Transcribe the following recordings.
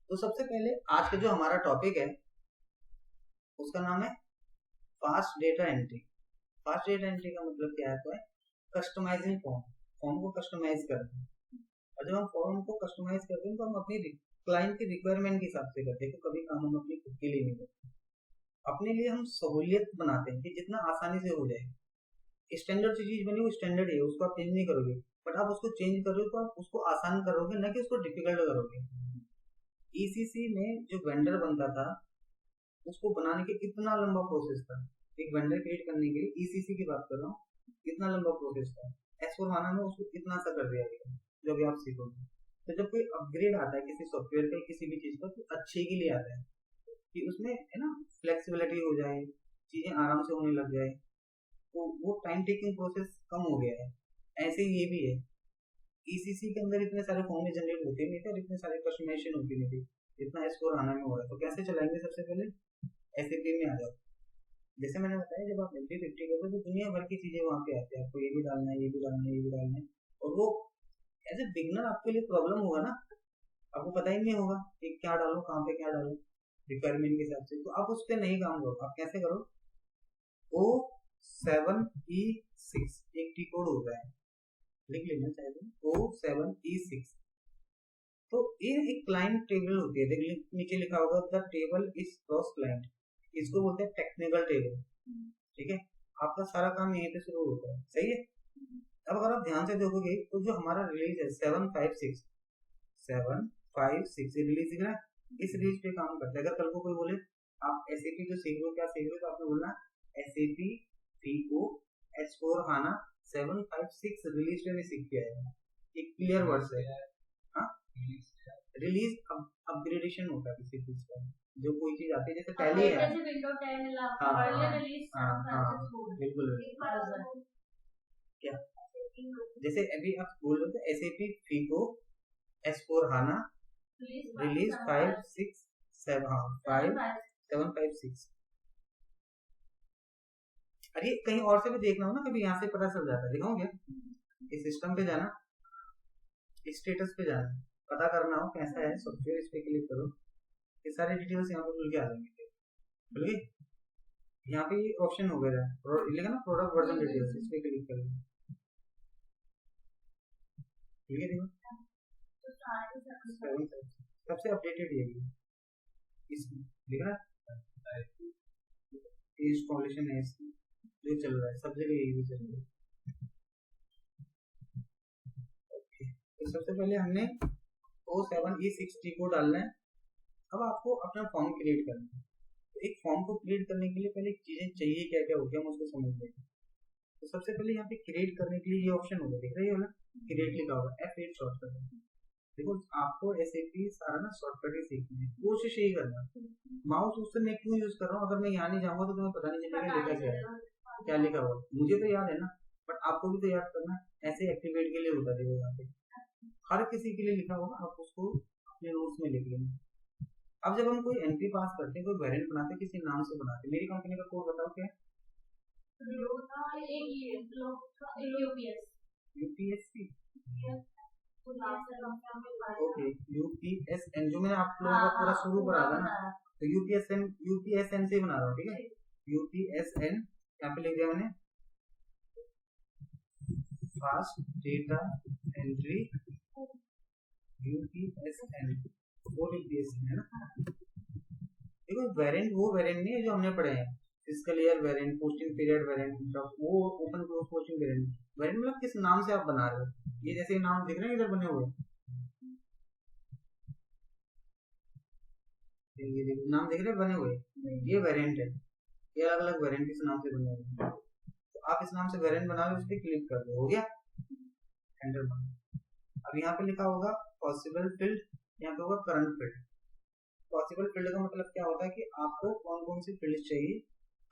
तो सबसे पहले आज का जो हमारा टॉपिक है उसका नाम है fast data entry. Fast data entry का मतलब क्या है? Customising form. फॉर्म को कस्टमाइज करते हैं, और जब हम फॉर्म को कस्टमाइज करते हैं तो हम अपनी क्लाइंट की रिक्वायरमेंट के हिसाब से करते हैं। तो कभी काम हम अपनी खुद के लिए नहीं करते, अपने लिए हम सहूलियत बनाते हैं कि जितना आसानी से हो जाए। स्टैंडर्ड चीज बनी वो स्टैंडर्ड है, उसको आप चेंज नहीं करोगे, बट आप उसको चेंज कर रहे हो तो आप उसको आसान करोगे, ना कि उसको डिफिकल्ट करोगे। ईसीसी में जो वेंडर बनता था उसको बनाने के कितना लंबा प्रोसेस था। एक वेंडर क्रिएट करने के लिए ईसीसी की बात कर रहा हूँ, कितना लंबा प्रोसेस था। S/4HANA में उसको कितना सा कर दिया गया जो भी आप सीखोगे। तो जब कोई अपग्रेड आता है किसी सॉफ्टवेयर का किसी भी चीज का तो अच्छे के लिए आता है कि उसमें है ना फ्लेक्सिबिलिटी हो जाए, चीजें आराम से होने लग जाए, तो वो टाइम टेकिंग प्रोसेस कम हो गया है। ऐसे ही ये भी है, ईसीसी के अंदर इतने सारे फॉर्म जनरेट होते नहीं थे और इतने सारे कस्टमाइजेशन होती नहीं थी जितना S/4HANA में हो रहा है। तो कैसे चलाएंगे? सबसे पहले SAP में आ जाओ। जैसे मैंने बताया, जब आप एंट्री 50 करोगे तो दुनिया भर की चीजें वहां पे आती है, आपको ये भी डालना है, ये भी डालना है, ये भी डालना है। और वो एज ए बिगनर आपके लिए प्रॉब्लम होगा ना, आपको पता ही नहीं होगा कि क्या डालो, कहाँ पे क्या डालो रिक्वायरमेंट के हिसाब से। तो आप उस पर नहीं काम करो, आप कैसे करो? O7E6 एक टी कोड होता है, लिख लेना चाहे तो O7E6। तो ये एक क्लाइंट टेबल होती है, देख नीचे लिखा होगा the table is cross client, इसको बोलते हैं टेक्निकल टेबल। ठीक है, आपका सारा काम यहीं पे शुरू होता है, सही है। अब अगर आप ध्यान से देखोगे तो जो हमारा रिलीज है 756 रिलीज दिख रहा है, इस रिलीज पे काम करते हैं। अगर कल को कोई बोले आप एसएपी जो सीख रहे हो, क्या सीख रहे हो, तो आपने बोलना एसएपी फीको S/4HANA 756 रिलीज पे मैं सीख के आया। एक क्लियर वर्ड्स है। हाँ, रिलीज अपग्रेडेशन होता है किसी चीज का, जो कोई चीज आती है, जैसे टैली है। जैसे विंडो 10 हाँ हाँ हाँ, बिल्कुल क्या, जैसे अभी आप बोल रहे थे एसएपी फीको S/4HANA रिलीज 5756। अरे कहीं और से भी देखना हो ना, कभी यहाँ से पता चल जाता है। दिखाऊं क्या? इस सिस्टम पे जाना, स्टेटस पे जाना, पता करना हो कैसा है सॉफ्टवेयर, इस पे क्लिक करो, ये सारे डिटेल्स यहाँ पे खुल के आ जाएंगे। खुल गई? यहाँ पे ऑप्शन हो गया लिखा ना प्रोडक्ट वर्जन डिटेल्स, इस पे क्लिक करो। ठीक है, देखो सबसे अपडेटेड ये इसमें दिख रहा है, इंस्टॉलेशन है इसकी जो चल रहा है, सब जगह यही चल रहा है। तो सबसे पहले हमने O7E6 को डालना है। अब आपको अपना फॉर्म क्रिएट करना है। तो एक फॉर्म को क्रिएट करने के लिए पहले चीजें चाहिए क्या क्या होती है, हम उसको समझ लेंगे। तो सबसे पहले यहाँ पे क्रिएट करने के लिए ये ऑप्शन होगा, दिख रही है ना, क्रिएट लिखा होगा, F8 शॉर्टकट। देखो आपको SAP सारा ना शॉर्टकट ही सीखना है, कोशिश यही करना। माउस उससे मैं क्यों यूज कर रहा हूँ, अगर मैं यहाँ नहीं जाऊंगा तो तुम्हें पता नहीं चलेगा लिखा क्या है, क्या लिखा हुआ। मुझे तो याद है ना, बट आपको भी तो याद करना है। ऐसे एक्टिवेट के लिए होता है, देखो यहाँ पे हर किसी के लिए लिखा होगा, आप उसको अपने नोट्स में लिख लेंगे। अब जब हम कोई एंट्री पास करते हैं, कोई वेरिएंट बनाते हैं, किसी नाम से बनाते हैं, मेरी कंपनी का कोड बताओ क्या है? यूपीएससी। ओके, यूपीएसएन जो मैंने आप लोगों का पूरा शुरू करा था ना, तो यूपीएसएन से बना रहा हूँ। ठीक है, यूपीएसएन यहाँ पे लिख दिया मैंने, फास्ट डेटा एंट्री यूपीएसएन, वो यूपीएसएन है ना। देखो वेरिएंट वो वेरिएंट नहीं है जो हमने पढ़े हैं, physical year variant, posting period variant, वो open close posting variant. Variant मतलब किस नाम से आप बना रहे हो, ये जैसे नाम दिख रहे हैं इधर बने हुए, ये देखो नाम दिख रहे हैं बने हुए, ये वेरिएंट है। ये अलग अलग वेरिएंट किस नाम से बने हुए हैं, तो आप इस नाम से वेरिएंट बना लो, उस पर क्लिक कर दो, हो गया, एंटर मारो। अब यहाँ पे लिखा होगा पॉसिबल फील्ड, यहाँ पे होगा करंट फील्ड। पॉसिबल फील्ड का मतलब क्या होता है कि आपको कौन कौन सी फील्ड चाहिए।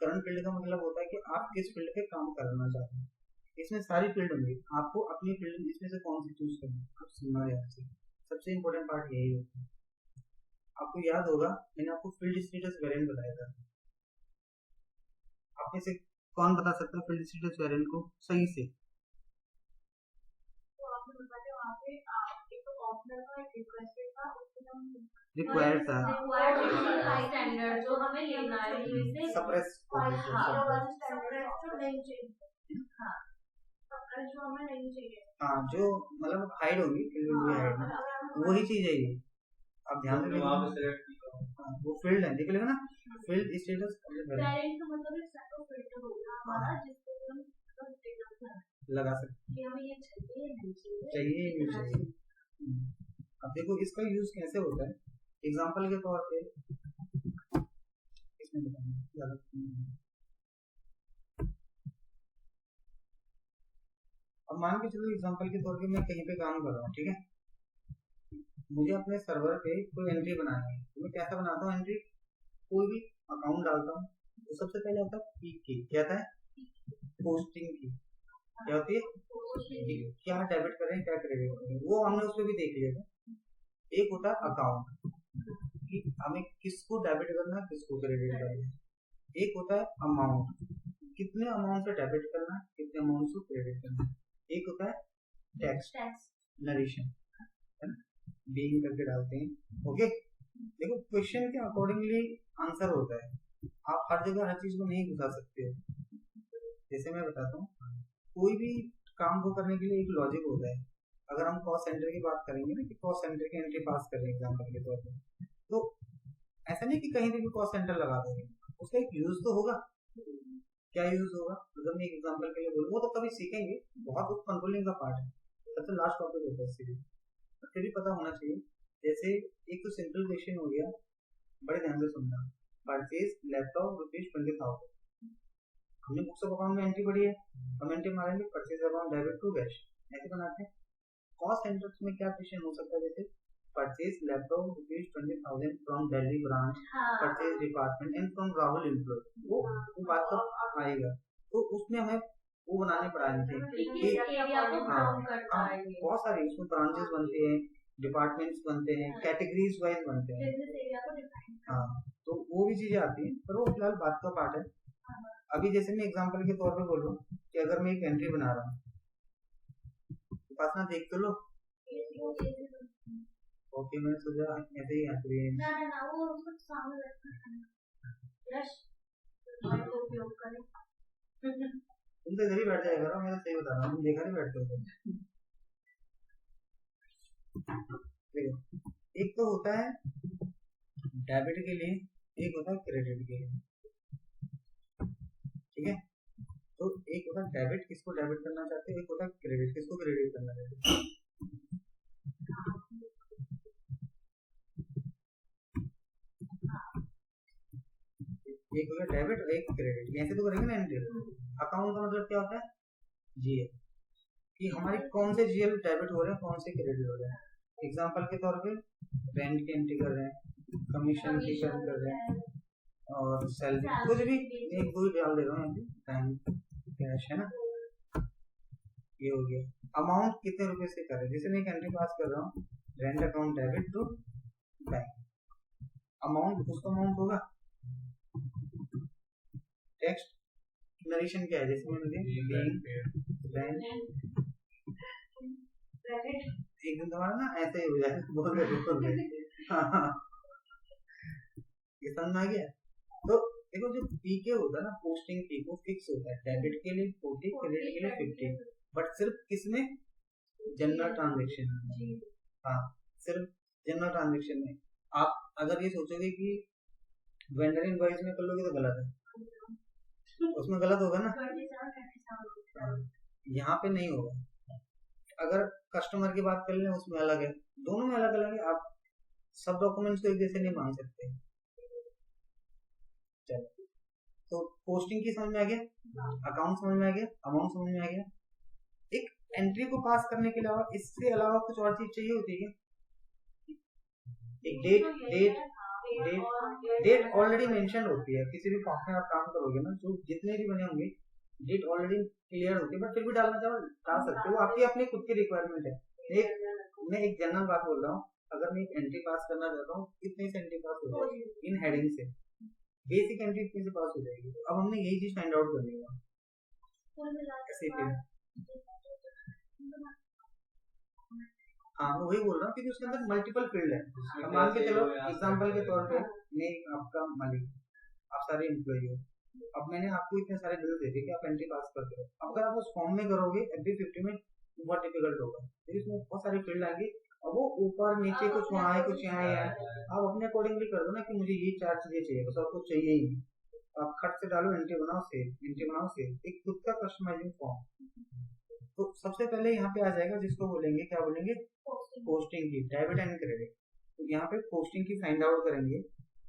करंट फील्ड का मतलब होता है कि आप किस फील्ड पे काम करना चाहते हैं। इसमें सारी फील्ड होंगी, आपको अपनी फील्ड इसमें से कौन सी चूज करनी है, आप सुनना याद से। सबसे इंपॉर्टेंट पार्ट यही होता है। आपको याद होगा मैंने आपको फील्ड स्टेटस वेरिएंट बताया था, आप में से कौन बता सकता है फील्ड स्टेटस वेरिएंट को सही से? रिक्वायर्ड था स्टैंडर्ड जो हमें लेना है सप्रेस हाँ जो मतलब हाइड होगी हाइड में वही चीज है ये। आप ध्यान से वो फील्ड है देख लेगा ना फील्ड स्टेटस लगा सकते चाहिए नहीं चाहिए। अब देखो इसका यूज कैसे होता है एग्जांपल के तौर पे इसमें अब मान के चलो एग्जांपल के तौर पे मैं कहीं पे काम कर रहा हूँ ठीक है मुझे अपने सर्वर पे कोई एंट्री बनानी है तो मैं कैसा बनाता हूँ एंट्री कोई भी अकाउंट डालता हूँ तो सबसे पहले आता है पीक की क्या था पोस्टिंग की क्या होती है क्या डेबिट करें क्या क्रेडिट करें वो हमने उसमें भी देख लिया था। एक होता है अकाउंट कि हमें किसको डेबिट करना है किसको क्रेडिट करना है। एक होता है अमाउंट कितने अमाउंट से डेबिट करना है कितने अमाउंट से क्रेडिट करना है। एक होता है टैक्स नरेशन है ना बीइंग करके डालते हैं ओके। देखो क्वेश्चन के अकॉर्डिंगली आंसर होता है आप हर जगह हर चीज को नहीं घुसा सकते हो। जैसे मैं बताता हूँ कोई भी काम को करने के लिए एक लॉजिक होता है। अगर हम कॉस्ट सेंटर की बात करेंगे ना कि कॉस्ट सेंटर की एंट्री पास करें एग्जाम्पल के तौर पर तो ऐसा नहीं कि कहीं पे भी कॉस्ट सेंटर लगा देंगे उसका एक यूज तो होगा। क्या यूज होगा अगर मैं एग्जाम्पल के लिए बोलूँ वो तो कभी सीखेंगे बहुत कंट्रोलिंग का पार्ट है सबसे लास्ट टॉपिक होता है सीधे फिर भी पता होना चाहिए। जैसे एक तो सिंपल क्वेश्चन हो गया बड़े ध्यान से सुनना परचेज लैपटॉप ₹20,000 हमने बुक्स ऑफ अकाउंट में एंट्री पढ़ी है हम एंट्री मारेंगे purchase account debit to cash ऐसे बनाते हैं। कॉस्ट सेंटर्स में क्या क्वेश्चन हो सकता है जैसे purchase laptop ₹20,000 from Delhi branch purchase department and from Rahul employ वो बात तो आएगा तो उसमें हमें वो बनाने पड़ाने थे कि बहुत सारी उसमें ब्रांचेस बनते हैं डिपार्टमेंट्स बनते हैं कैटेगरीज वाइज बनते हैं हाँ तो वो भी चीजें आती हैं पर वो फिलहाल बात का पार्ट है। अभी जैसे मैं एग्जांपल के तौर पे बोलूँ कि अगर मैं एक एंट्री बना रहा हूँ तो पास ना देख तो लो ओके मैंने सोचा ऐसे ही आती है तुम तो इधर ही बैठ जाएगा मैं तो सही बता रहा हूँ तुम देखा नहीं बैठते हो देखो एक तो होता है डेबिट के लिए एक होता है क्रेडिट के लिए ठीक है। तो एक होता है डेबिट किसको डेबिट करना चाहते हैं एक होता है क्रेडिट किसको क्रेडिट करना चाहते हैं। एक होगा डेबिट और एक क्रेडिट ऐसे तो करेंगे ना एंट्री। अकाउंट का मतलब क्या होता है जीएल कि हमारी कौन से जीएल डेबिट हो रहे हैं कौन से क्रेडिट हो रहे हैं। एग्जांपल के तौर पे रेंट की एंट्री कर रहे हैं कमीशन की कर रहे हैं और सैलरी कुछ भी एक दो ही डाल दे रहा हूँ बैंक कैश है ना ये हो गया। अमाउंट कितने रुपए से कर रहे हैं जैसे मैं एक एंट्री पास कर रहा हूँ rent account debit to bank amount उसका अमाउंट होगा टेक्स्ट नरेशन क्या है जैसे मैंने एक दिन तुम्हारा ना ऐसे ही हो जाए बोल रहे ये समझ में आ गया। तो देखो जो पीके होता है ना पोस्टिंग फी वो फिक्स होता है डेबिट के लिए 40 क्रेडिट के लिए 50 बट सिर्फ किसमें जनरल ट्रांजेक्शन में हाँ सिर्फ जनरल ट्रांजेक्शन में। आप अगर ये सोचोगे कि वेंडर इनवॉइस में कर लोगे तो गलत है उसमें गलत होगा ना यहाँ पे नहीं होगा। अगर कस्टमर की बात कर लें उसमें अलग है दोनों में अलग अलग है आप सब डॉक्यूमेंट्स को एक जैसे नहीं मांग सकते। चलो तो पोस्टिंग की समझ में आ गया अकाउंट समझ में आ गया अमाउंट समझ में आ गया। एक एंट्री को पास करने के अलावा इससे अलावा कुछ और चीज चाहिए होती है एक डेट ऑलरेडी मेंशन होती है किसी भी फॉर्म में आप काम करोगे ना जो जितने भी बने होंगे डेट ऑलरेडी क्लियर होती है बट फिर भी डालना चाहो डाल सकते हो आपकी अपनी खुद की रिक्वायरमेंट है। मैं एक जनरल बात बोल रहा हूँ अगर मैं एक एंट्री पास करना चाहता हूँ कितने से एंट्री पास हो जाएगी इन हेडिंग से बेसिक एंट्री कितने से पास हो जाएगी। अब हमने यही चीज फाइंड आउट कर लिया हाँ मैं वही बोल रहा हूँ क्योंकि उसके अंदर मल्टीपल फील्ड है। अब मान के चलो एग्जाम्पल के तौर पे मैं आपका मालिक, आप सारे एम्प्लॉई हो, अब मैंने आपको इतने सारे बिल दे दिए कि आप एंट्री पास करते हो। अब अगर आप उस फॉर्म में करोगे FB50 में बहुत डिफिकल्ट होगा क्योंकि इसमें बहुत सारे फील्ड आएंगे और वो ऊपर नीचे कुछ वहाँ है कुछ यहाँ है। आप अपने अकॉर्डिंगली कर दो ना कि मुझे ये 4 चीजें चाहिए, बस आपको चाहिए ही नहीं। आप खट से डालो एंट्री बनाओ सेव, एंट्री बनाओ सेव, एक खुद का कस्टमाइजिंग फॉर्म। तो सबसे पहले यहाँ पे आ जाएगा जिसको बोलेंगे, क्या बोलेंगे, पोस्टिंग की, डेबिट एंड क्रेडिट। तो यहाँ पे पोस्टिंग की फाइंड आउट करेंगे।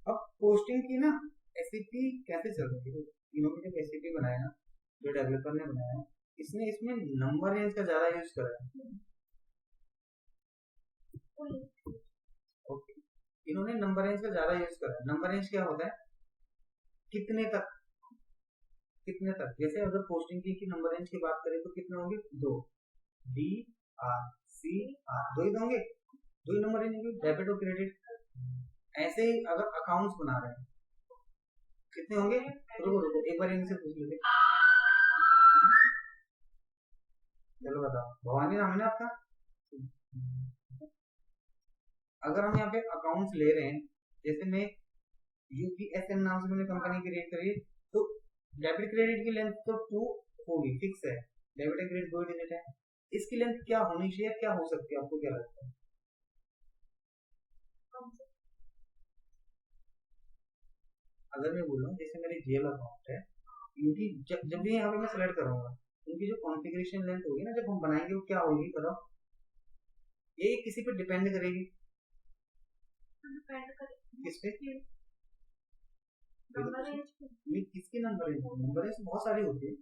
अब पोस्टिंग की ना एसएपी कैसे चल रही है, इन्होंने जब एसएपी बनाया ना, जो डेवलपर ने बनाया, इसने इसमें नंबर रेंज का ज्यादा यूज करा है। ओके, इन्होंने नंबर रेंज का ज्यादा यूज करा है। नंबर रेंज क्या होता है, कितने तक, कितने तक। जैसे अगर पोस्टिंग की नंबर रेंज की बात करें तो कितने होंगे, 2, DRCR, 2 ही होंगे, 2 ही नंबर रेंज होंगे, डेबिट और क्रेडिट। ऐसे ही अगर अकाउंट्स बना रहे हैं कितने होंगे, रुको रुको एक बार इनसे पूछ लेते। चलो बताओ, भवानी नाम है ना आपका। अगर हम यहाँ पे अकाउंट्स ले रहे हैं, जैसे मैं UPSM नाम से मैंने कंपनी क्रिएट करी है, तो डेबिट क्रेडिट की लेंथ तो 2 होगी, फिक्स है। डेबिट एंड क्रेडिट 2 डिजिट है। इसकी लेंथ क्या होनी चाहिए, क्या हो सकती है, आपको क्या लगता है। अगर मैं बोल रहा हूँ जैसे मेरी GL अकाउंट है, इनकी जब भी यहाँ पे मैं सिलेक्ट करूंगा, इनकी जो कॉन्फ़िगरेशन लेंथ होगी ना जब हम बनाएंगे, वो क्या होगी, बताओ। ये किसी पे डिपेंड करेगी, किस पे, किसकी नंबर रेंज, नंबर रेंज बहुत सारी होती है,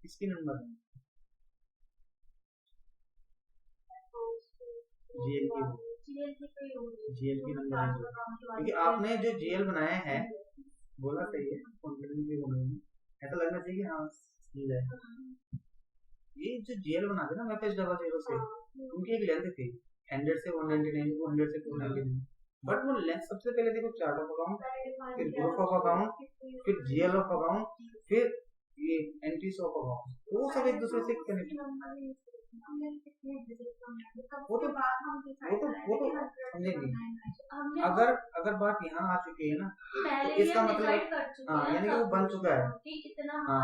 किसकी नंबर रेंज, GL की नंबर रेंज, क्योंकि आपने जो GL बनाया है, बोला सही है, कॉन्फिडेंटली बोलेंगे, ऐसा लगना चाहिए हाँ सही है। ये जो GL बनाते ना MFS00 से, उनकी एक लेंथ थी 100 से 199, 200 से 299, बट वो लेंथ सबसे पहले देखो, चार्ट ऑफ अकाउंट, फिर ग्रुप ऑफ अकाउंट, फिर GL ऑफ अकाउंट, फिर ये एंट्रीज ऑफ अकाउंट, वो सब एक दूसरे से कनेक्ट। वो तो समझेंगे। अगर अगर बात यहाँ आ चुकी है ना, तो इसका मतलब हाँ यानी कि वो बन चुका है, हाँ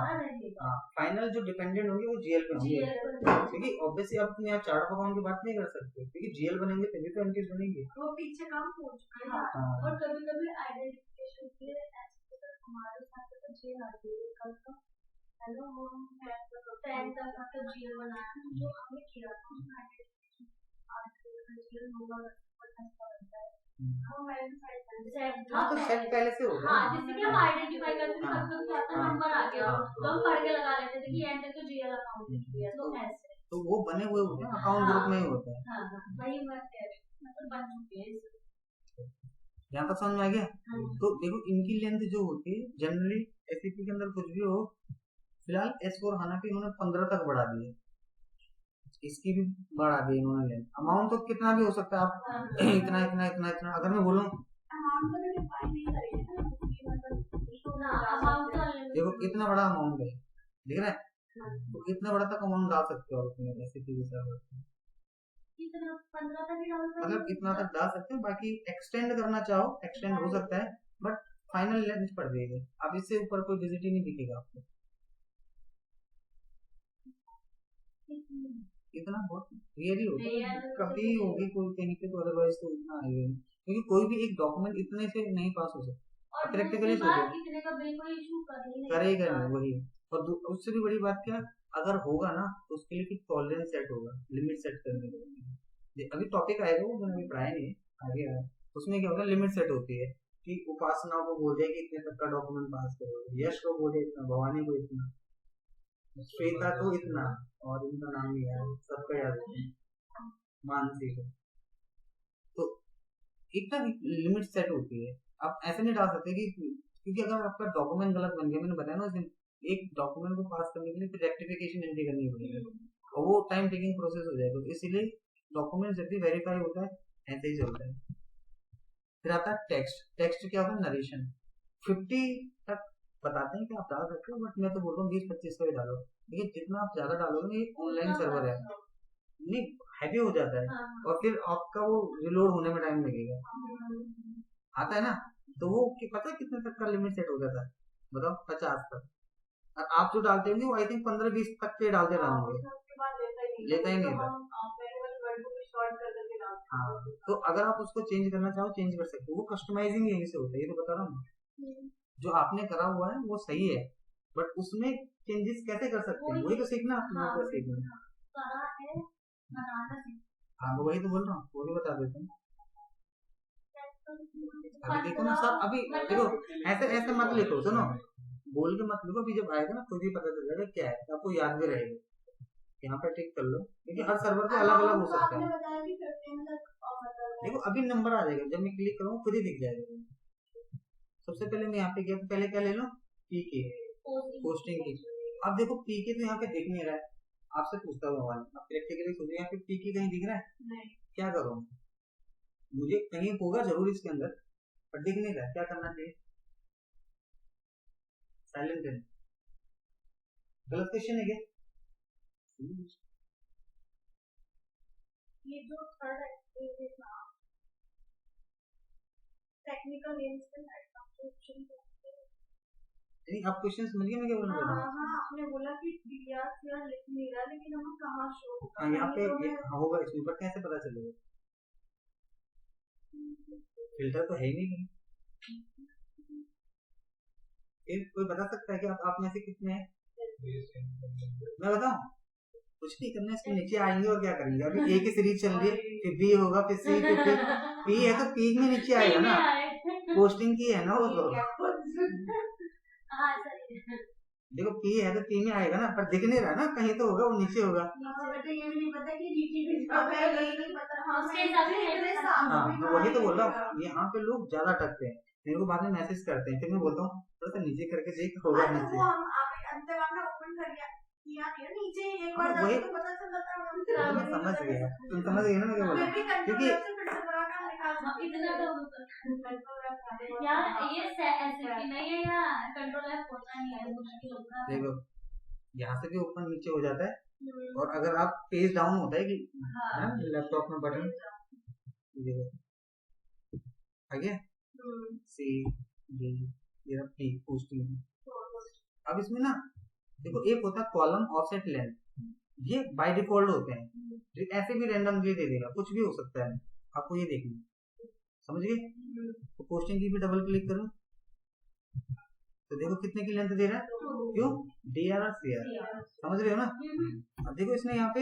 फाइनल जो डिपेंडेंट होंगे वो GL पे होंगे, क्योंकि ऑब्वियसली आप अपने चार्ट ऑफ अकाउंट की बात नहीं कर सकते, क्योंकि GL बनेंगे तभी तो एंट्रीज बनेंगे, वो पीछे काम हो चुका है। और कभी-कभी आइडेंटिफिकेशन के लिए हमारे साथ तो GL आती है, कल का हेलो हम 10 तक का GL बनाया जो हमने किया था, उसमें आइडेंटिफिकेशन GL होगा हाँ तो सेट पहले से होगा, हाँ जैसे कि हम आइडेंटिफाई करते थे, कभी कभी आता नंबर आ गया तो हम पढ़ के लगा लेते थे कि एंटर तो GL अकाउंट है, तो ऐसे तो वो बने हुए होते हैं, अकाउंट ग्रुप में ही होता है। हाँ वही मैं कह रही हूँ, मतलब बन चुके हैं, यहाँ तक समझ में आ गया। तो देखो इनकी लेंथ जो होती है जनरली एसएपी के अंदर कुछ भी हो, फिलहाल S/4HANA पे इन्होंने 15 तक बढ़ा दिए, इसकी भी बढ़ा दी इन्होंने लेंथ। अमाउंट तो कितना भी हो सकता है, आप इतना इतना इतना इतना, अगर मैं बोलूँ देखो इतना बड़ा अमाउंट है, देख रहे हैं, तो इतना बड़ा तक अमाउंट डाल सकते हो अपने एसएपी के साथ, मतलब इतना तक डाल सकते हो, बाकी एक्सटेंड करना चाहो एक्सटेंड हो सकता है, बट फाइनल लेंथ पड़ जाएगी, अब इससे ऊपर कोई विजिट ही नहीं दिखेगा आपको, इतना बहुत रियली होता है, कभी होगी कोई कहीं पे, तो अदरवाइज तो इतना आएगा, क्योंकि कोई भी एक डॉक्यूमेंट इतने से नहीं पास हो सकता, प्रैक्टिकली करेगा नहीं वही। और उससे भी बड़ी बात क्या, अगर होगा ना तो उसके लिए टॉलरेंस सेट होगा, लिमिट सेट करने के, अभी टॉपिक आएगा वो मैंने अभी पढ़ाया नहीं आगे आया, उसमें क्या होगा, लिमिट सेट होती है कि उपासना को बोल दिया कि इतने तक का डॉक्यूमेंट पास करो, यश को बोले इतना, भवानी को इतना, श्वेता को इतना, और इनका नाम नहीं है सबका याद है, मानसी को, तो एक लिमिट सेट होती है। आप ऐसे नहीं डाल सकते कि, क्योंकि अगर आपका डॉक्यूमेंट गलत बन गया, मैंने बताया ना एक डॉक्यूमेंट को पास करने के लिए फिर रेक्टिफिकेशन एंट्री करनी पड़ेगी, और वो टाइम टेकिंग प्रोसेस हो जाएगा, तो इसीलिए डॉक्यूमेंट जब भी वेरीफाई होता है ऐसे ही चलता है। फिर आता है टेक्स्ट, टेक्स्ट क्या होता है, नरेशन, 50 तक बताते हैं कि आप डाल सकते हो, बट मैं तो बोल रहा हूँ 20-25 का ही डालो, लेकिन जितना आप ज्यादा डालोगे ये ऑनलाइन सर्वर है, नहीं हैवी हो जाता है और फिर आपका वो रिलोड होने में टाइम लगेगा, आता है ना। तो वो पता है कितने तक का लिमिट सेट हो जाता है, बताओ 50 तक। और आप जो डालते होंगे वो आई थिंक 15-20 तक के डालते रहेंगे, लेता ही नहीं था। हाँ, तो अगर आप उसको चेंज करना चाहो चेंज कर सकते हो, वो कस्टमाइजिंग यहीं से होता है, ये तो बता रहा हूँ। जो आपने करा हुआ है वो सही है, बट उसमें चेंजेस कैसे कर सकते हैं वही तो सीखना, आपको क्या सीखना। हाँ, वही तो बोल रहा हूँ, वो भी बता देते हैं। अभी देखो ना सब, अभी देखो ऐसे ऐसे मत लिखो, सुनो बोल के मत लिखो, अभी जब आएगा ना खुद ही पता चल जाएगा क्या है, आपको याद भी रहेगा। यहाँ पे टिक कर लो, क्योंकि हर सर्वर पे अलग अलग हो सकता है। देखो अभी नंबर आ जाएगा, जब मैं क्लिक करूँ खुद ही दिख जाएगा। सबसे पहले मैं यहाँ पे गया, पहले क्या ले लो, पीके पोस्टिंग की। अब देखो पीके तो यहाँ पे दिख नहीं रहा है, आपसे पूछता हूँ मोबाइल, आप प्रैक्टिकली सोचो यहाँ पे पीके कहीं दिख रहा है, क्या करो, मुझे कहीं होगा जरूर इसके अंदर, पर दिख नहीं रहा, क्या करना चाहिए, साइलेंट करना। गलत क्वेश्चन है क्या? ये जो थर्ड एक्टिविटी था टेक्निकल इंस्टेंट नहीं, आप क्वेश्चन समझ गए मैं क्या बोलना चाह रहा हूँ? हाँ, आपने बोला कि डीआर से लिख नहीं रहा, लेकिन हमें कहाँ शो होगा? यहाँ पे होगा इसमें, बट कैसे पता चलेगा? फिल्टर तो है ही नहीं। कोई बता सकता है कि आप में से कितने हैं? मैं बताऊं, कुछ नहीं करना, इसके नीचे आएंगे और क्या करेंगे। अभी ए की सीरीज चल रही है, फिर बी होगा, फिर सी, फिर पी है तो पी में नीचे आएगा ना, पोस्टिंग की है ना वो तो। देखो पी है तो पी में आएगा ना, पर दिख नहीं रहा ना, कहीं तो होगा, वो नीचे होगा। हाँ, मैं वही तो बोल रहा हूँ, यहाँ पे लोग ज्यादा अटकते हैं, मेरे को बाद में मैसेज करते हैं, फिर मैं बोलता हूँ थोड़ा सा नीचे करके देख, होगा नीचे। वही मैं समझ गया, तुम समझ गए ना मैं क्या बोल रहा हूँ, क्योंकि देखो यहाँ से भी ऊपर नीचे हो जाता है, और अगर आप पेज डाउन होता है कि लैपटॉप में बटन, देखो आ गया सी डी, ये पी पोस्टिंग। अब इसमें ना देखो एक होता है कॉलम ऑफसेट लेंथ, ये बाय डिफॉल्ट होते हैं, ऐसे भी रैंडमली दे देगा, कुछ भी हो सकता है, आपको ये देखना, समझ गए। तो पोस्टिंग की भी डबल क्लिक करूं तो देखो कितने की लेंथ दे रहा है, क्यों, डी आर और सी आर, समझ रहे हो ना। अब देखो इसने यहाँ पे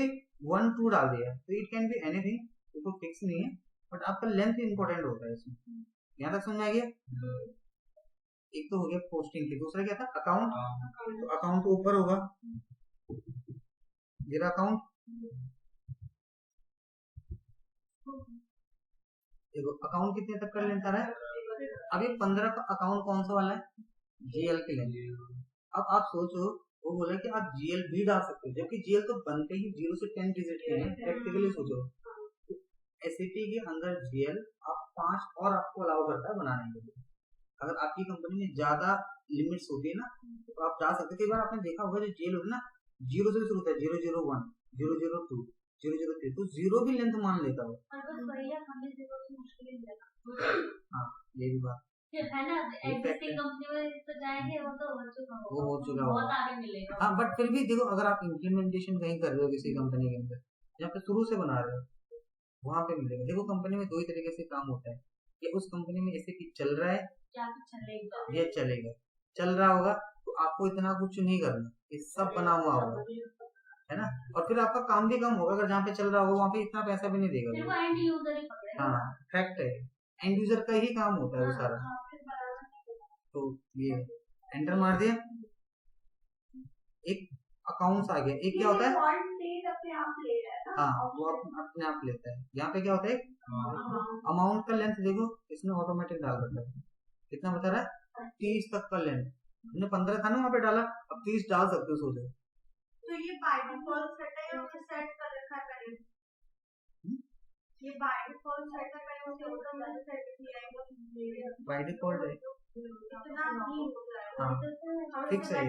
1 2 डाल दिया, तो इट कैन बी एनीथिंग, तो फिक्स नहीं है, बट आपका लेंथ इंपॉर्टेंट होता है इसमें। यहाँ तक समझ में आ गया। एक तो हो गया पोस्टिंग की, दूसरा क्या था, अकाउंट, तो अकाउंट तो ऊपर होगा, मेरा अकाउंट, देखो अकाउंट कितने तक कर लेता है। अब ये 15 का अकाउंट कौन सा वाला है, जीएल के लिए। अब आप सोचो, वो बोला कि आप जीएल भी डाल सकते हो, जबकि जीएल तो बनते ही 0 से 10 डिजिट के हैं, प्रैक्टिकली सोचो। एसएपी के अंदर जीएल आप 5 और आपको अलाउ करता है बनाने के लिए। अगर आपकी कंपनी में ज्यादा लिमिट्स होती है ना, तो आप डाल सकते। कई बार आपने देखा होगा जो जीएल होता है ना, 0 से शुरू होता है, 001, 002, 003, तो 0 भी लेंथ मान लेता हो। हाँ, ये भी बात है ना, एग्जिस्टिंग कंपनी में तो जाएंगे, वो तो हो चुका होगा, वो हो चुका बहुत होगा। आगे मिलेगा। हाँ, बट फिर भी देखो अगर आप इम्प्लीमेंटेशन कहीं कर रहे हो किसी कंपनी के अंदर, जहाँ पे शुरू से बना रहे हो, वहां पे मिलेगा। देखो कंपनी में दो ही तरीके से काम होता है, कि उस कंपनी में एसएपी चल रहा है या चलेगा, ये चलेगा, चल रहा होगा तो आपको इतना कुछ नहीं करना, ये सब बना हुआ होगा, है ना। और फिर आपका काम भी कम होगा, अगर जहाँ पे चल रहा होगा वहाँ पे इतना पैसा भी नहीं देगा। फिर वो एंड यूजर ही पकड़ेगा। हाँ, फैक्ट है, एंड यूजर का ही काम होता है वो सारा। तो ये एंटर मार दिया, एक अकाउंट्स आ गया, एक क्या होता है, हाँ वो अपने आप लेता है। यहाँ पे क्या होता है, अमाउंट का लेंथ देखो इसने ऑटोमेटिक डाल रखा है, कितना बता रहा है, 30 तक का लेंथ, हमने 15 था ना वहाँ पे डाला, अब 30 डाल सकते हो, सोचो। तो ये बाय डिफॉल्ट सेट है या उसे सेट कर रखा है पहले, ये बाय डिफॉल्ट सेट है पहले उसे उधर सेट किया है, बाय डिफॉल्ट है, इतना नहीं होता है, हाँ फिक्स है,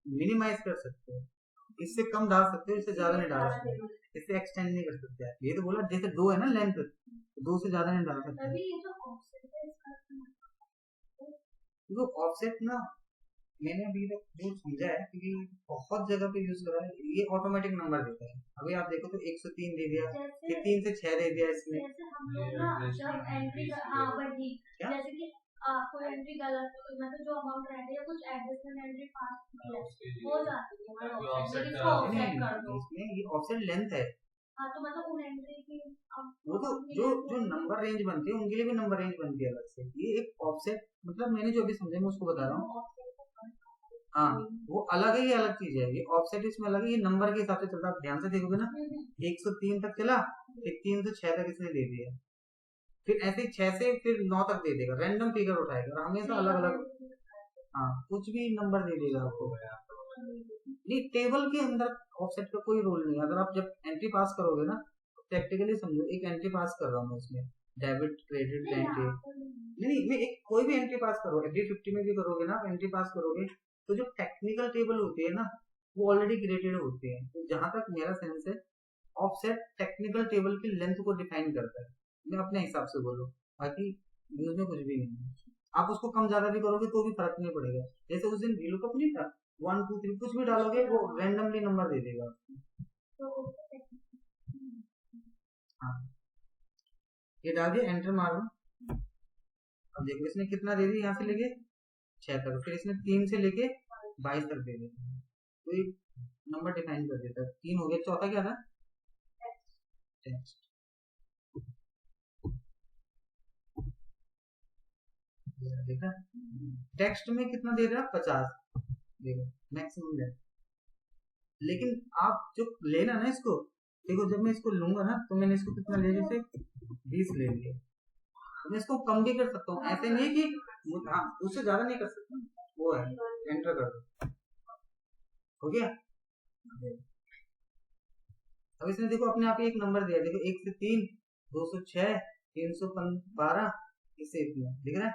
मिनिमाइज कर सकते हो, इससे कम डाल सकते हो, इससे ज्यादा नहीं डाल सकते, इससे एक्सटेंड नहीं कर सकते आप। ये तो बोला जैसे 2 है ना लेंथ, 2 से ज्यादा नहीं डाल सकते। तो ऑफसेट ना मैंने अभी तक जो समझा है क्योंकि बहुत जगह पे यूज करा है, ये ऑटोमेटिक नंबर देता है। अभी आप देखो तो 103 दे दिया, फिर 3 से 6 दे दिया इसमें। कोई एंट्री गलत मतलब जो अमाउंट रहती है कुछ एडजस्टमेंट एंट्री पास हो जाती है, इसको ऑफसेट कर दो। इसमें ये ऑफसेट लेंथ है। हाँ तो मतलब उन एंट्री की वो तो जो नंबर रेंज बनती है उनके लिए भी नंबर रेंज बनती है अलग से। ये एक ऑफसेट मतलब मैंने जो अभी समझा मैं उसको बता रहा हूँ। हाँ वो अलग है, ये अलग चीज है। ये ऑफसेट इसमें अलग है, ये नंबर के हिसाब से चलता है। आप ध्यान से देखोगे ना 103 तक चला, फिर 3 से 6 तक इसने दे दिया, फिर ऐसे 6 से फिर 9 तक दे देगा, रैंडम फिगर उठाएगा और हमेशा अलग अलग, हाँ कुछ भी नंबर दे देगा आपको। नहीं टेबल के अंदर ऑफसेट का कोई रोल नहीं है। अगर आप जब एंट्री पास करोगे ना, प्रैक्टिकली समझो, एक एंट्री पास कर रहा हूँ उसमें डेबिट क्रेडिट बैंक, नहीं मैं एक कोई भी एंट्री पास करो, FD50 में भी करोगे ना एंट्री पास करोगे तो जो टेक्निकल टेबल होती है ना वो ऑलरेडी क्रिएटेड होती है। तो जहां तक मेरा सेंस है ऑफसेट टेक्निकल टेबल की लेंथ को डिफाइन करता है। मैं अपने हिसाब से बोलूँ, बाकी न्यूज में कुछ भी नहीं है। आप उसको कम ज्यादा भी करोगे तो भी फर्क नहीं पड़ेगा। जैसे उस दिन VLOOKUP नहीं था, 1 2 3 कुछ भी डालोगे वो रैंडमली नंबर दे देगा। हाँ ये डाल दिया, एंटर मारो, अब देखो इसने कितना दे दिया, यहाँ से लेके 6 तक, फिर इसने 3 से लेके 22 तक दे दिया, तो एक नंबर डिफाइन कर देता है। 3 हो गया, चौथा क्या था? टेक्स्ट। देखा टेक्स्ट में कितना दे रहा है? 50, देखो मैक्सिमम है। लेकिन आप जो लेना ना इसको, देखो जब मैं इसको लूंगा ना तो मैंने इसको कितना ले, जैसे 20 ले लिया, मैं इसको कम भी कर सकता हूँ, ऐसे नहीं है कि हाँ उससे ज्यादा नहीं कर सकता। वो है एंटर कर दो, हो गया। अब इसने देखो अपने आप ही एक नंबर दिया, देखो 1 से 3 206 312 इससे इतना दिख रहा है।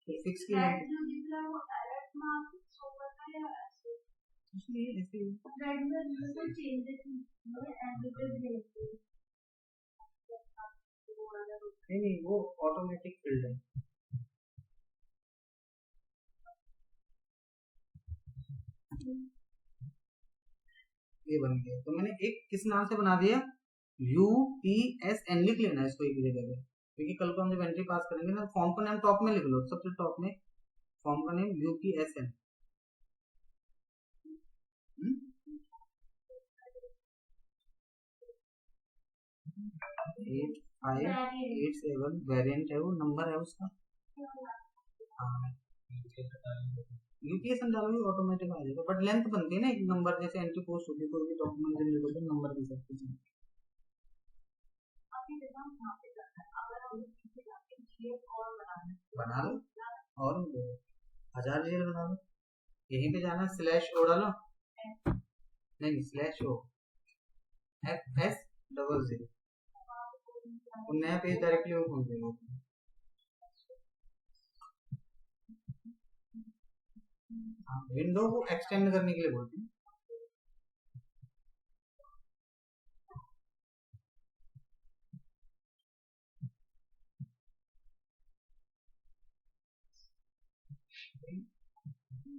तो फिक्स की नहीं वो ऑटोमेटिक फील्ड है। ये बन गया, तो मैंने एक किस नाम से बना दिया, UPSN लिख लेना इसको एक जगह पे, क्योंकि कल को हम जब एंट्री पास करेंगे ना फॉर्म का नाम टॉप में लिख लो, सबसे टॉप में फॉर्म का नेम UPSN। 8587 वेरिएंट है, वो नंबर है उसका। UPSN डालोगे ऑटोमेटिक आ जाएगा, बट लेंथ बनती है ना एक नंबर, जैसे एंट्री पोस्ट होती है कोई भी डॉक्यूमेंट जब लिखोगे नंबर के हिसाब से बना लो, और 1000 जेल बना लो, यहीं पे जाना /O डालो, नहीं /O FS00 तो नया पेज डायरेक्टली ओपन हो जाएगा। विंडो को एक्सटेंड करने के लिए बोलते हैं।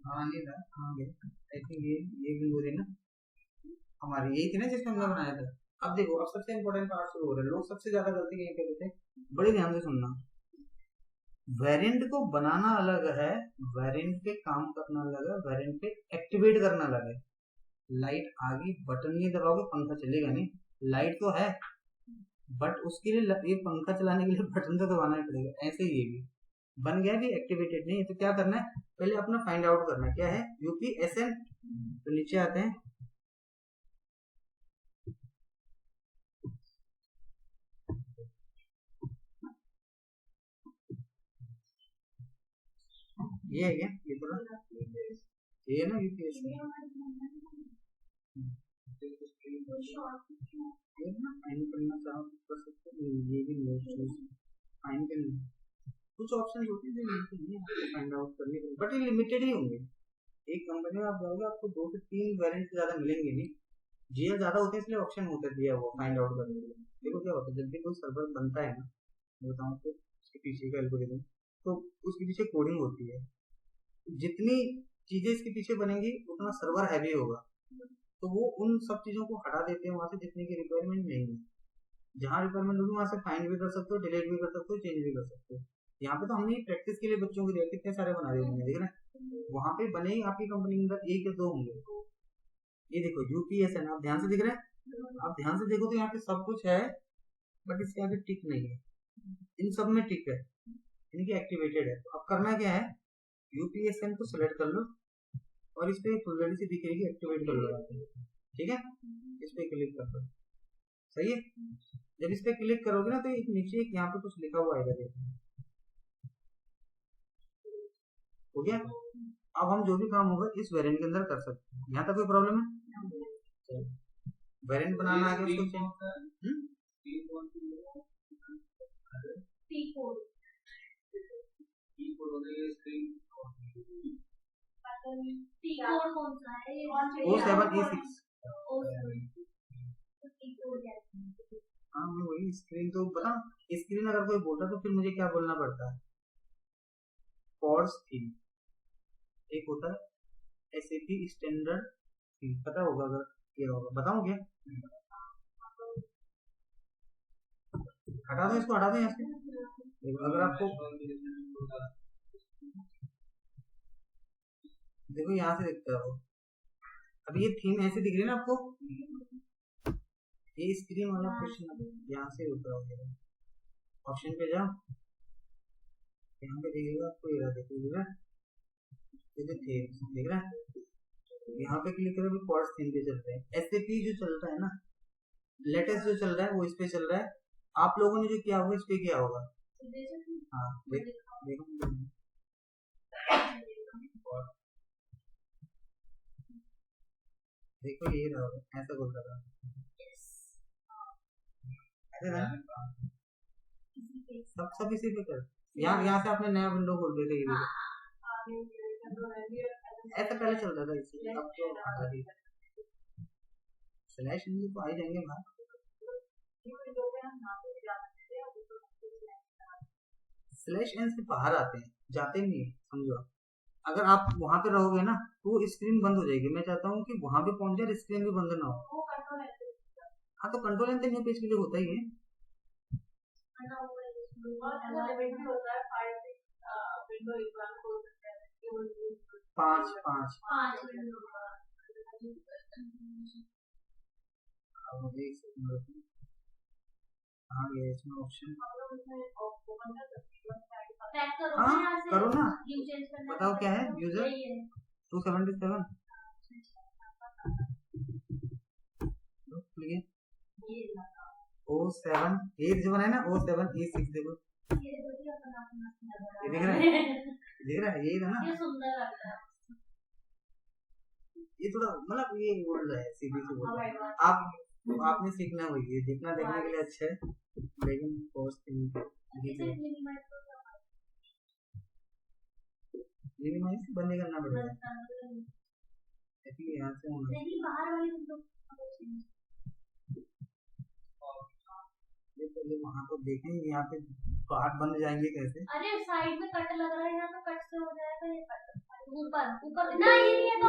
हाँ नहीं था, हाँ आई थिंक ये विंडो थी ना हमारी, यही थी ना जिसमें हमने बनाया था। अब देखो अब सबसे इम्पोर्टेंट पार्ट शुरू हो रहा है, लोग सबसे ज्यादा गलती यहीं पे करते हैं, बड़े ध्यान से सुनना। वेरिएंट को बनाना अलग है, वेरिएंट पे काम करना अलग है, वेरिएंट पे एक्टिवेट करना अलग है। लाइट आ गई, बटन नहीं दबाओगे पंखा चलेगा नहीं, लाइट तो है बट उसके लिए ये पंखा चलाने के लिए बटन तो दबाना ही पड़ेगा। ऐसे ही ये भी बन गया भी एक्टिवेटेड नहीं, तो क्या करना है पहले अपना फाइंड आउट करना है, क्या है UPSN। तो नीचे आते हैं, ये है क्या, ये पूरा ये है ना UPSN, ये भी फाइन करना, कुछ ऑप्शन होते हैं जो मिलते हैं फाइंड आउट करने के लिए, बट ये लिमिटेड ही होंगे। एक कंपनी में आप जाओगे आपको 2 से 3 वेरिएंट ज्यादा मिलेंगे नहीं, GL ज्यादा होते हैं इसलिए ऑप्शन होता है दिया वो फाइंड आउट करने के लिए। देखो क्या होता है जब भी कोई सर्वर बनता है ना, मैं बताऊँ तो उसके पीछे का एल्गोरिथम, तो उसके पीछे कोडिंग होती है। जितनी चीजें इसके पीछे बनेंगी उतना सर्वर हैवी होगा, तो वो उन सब चीजों को हटा देते हैं वहां से जितने की रिक्वायरमेंट नहीं है। जहाँ रिक्वायरमेंट होगी वहां से फाइंड भी कर सकते हो, डिलीट भी कर सकते हो, चेंज भी कर सकते हो। यहाँ पे तो हमने प्रैक्टिस के लिए बच्चों को दिया, कितने सारे बना दिए हमने, देख रहे हैं वहां पे बने ही आपकी कंपनी के अंदर एक या दो होंगे। ये देखो यूपीएसएन, आप ध्यान से दिख रहे हैं, आप ध्यान से देखो तो यहाँ पे सब कुछ है, बट इसके आगे टिक नहीं है। इन सब में टिक है, इनकी एक्टिवेटेड है। तो अब करना क्या है, यूपीएसएन को सिलेक्ट कर लो और इस पे फुलझड़ी सी दिख रही है, एक्टिवेट कर लो, ठीक है, इस पे क्लिक कर दो, सही है। जब इस पे क्लिक करोगे ना तो एक नीचे एक यहाँ पे कुछ लिखा हुआ आएगा, देखो हो गया। अब हम जो भी काम होगा इस वेरिएंट के अंदर कर सकते हैं, यहाँ तक कोई प्रॉब्लम है? वेरिएंट बनाना आगे उसको O7E6। हाँ मैं वही स्क्रीन तो बता, स्क्रीन अगर कोई बोलता तो फिर मुझे क्या बोलना पड़ता है, कोर्स थीम एक होता है, SAP स्टैंडर्ड थीम, पता होगा अगर क्या होगा, बताऊं क्या? हटा दो इसको, हटा दो यहाँ से। अगर आपको देखो यहाँ से दिखता है वो, अभी ये थीम ऐसे दिख रही है ना आपको, ये स्क्रीन वाला क्वेश्चन यहाँ से होता है। ऑप्शन पे जाओ, यहाँ पे देखिएगा आपको, ये देखिएगा थीम देख रहा है, यहाँ पे क्लिक करो, कोर्स थीम पे चलते हैं। SAP जो चल रहा है ना, लेटेस्ट जो चल रहा है वो इस पे चल रहा है। आप लोगों ने जो किया होगा इस पे किया होगा। हाँ देखो देखो ये रहा, ऐसा बोल रहा था, सब इसी पे कर। यहाँ से आपने नया विंडो खोल दिया था, ये ऐसा पहले चलता था, इसलिए अब तो हटा दी। स्लैश इन तो आ ही जाएंगे भाई, स्लैश एन से बाहर आते हैं, जाते नहीं है, समझो। अगर आप वहां पे रहोगे ना तो स्क्रीन बंद हो जाएगी। मैं चाहता हूँ कि वहां पे पहुंच जाए, स्क्रीन भी बंद ना हो। हाँ तो कंट्रोल एन तो न्यू पेज के लिए होता ही है। पांच पांच हाँ ये इसमें ऑप्शन, हाँ करो ना, बताओ क्या है यूजर 277 O7 एक जो बना है ना, O7E6 देखो, ये दिख रहा है, दिख रहा है, यही था ना, ये सुंदर लग रहा है। ये थोड़ा मतलब ये बोल रहा है, सीधी से बोल रहा है। आपने सीखना हुई है, देखना देखने के लिए अच्छा है, लेकिन कॉस्ट मिनिमाइज बंद करना पड़ेगा, यहाँ से पहले वहाँ तो देखेंगे, यहाँ पे पार्ट बन जाएंगे कैसे। अरे साइड में कट लग रहा है, यहाँ तो कट से हो जाएगा, ये कट ऊपर ऊपर ना, ये तो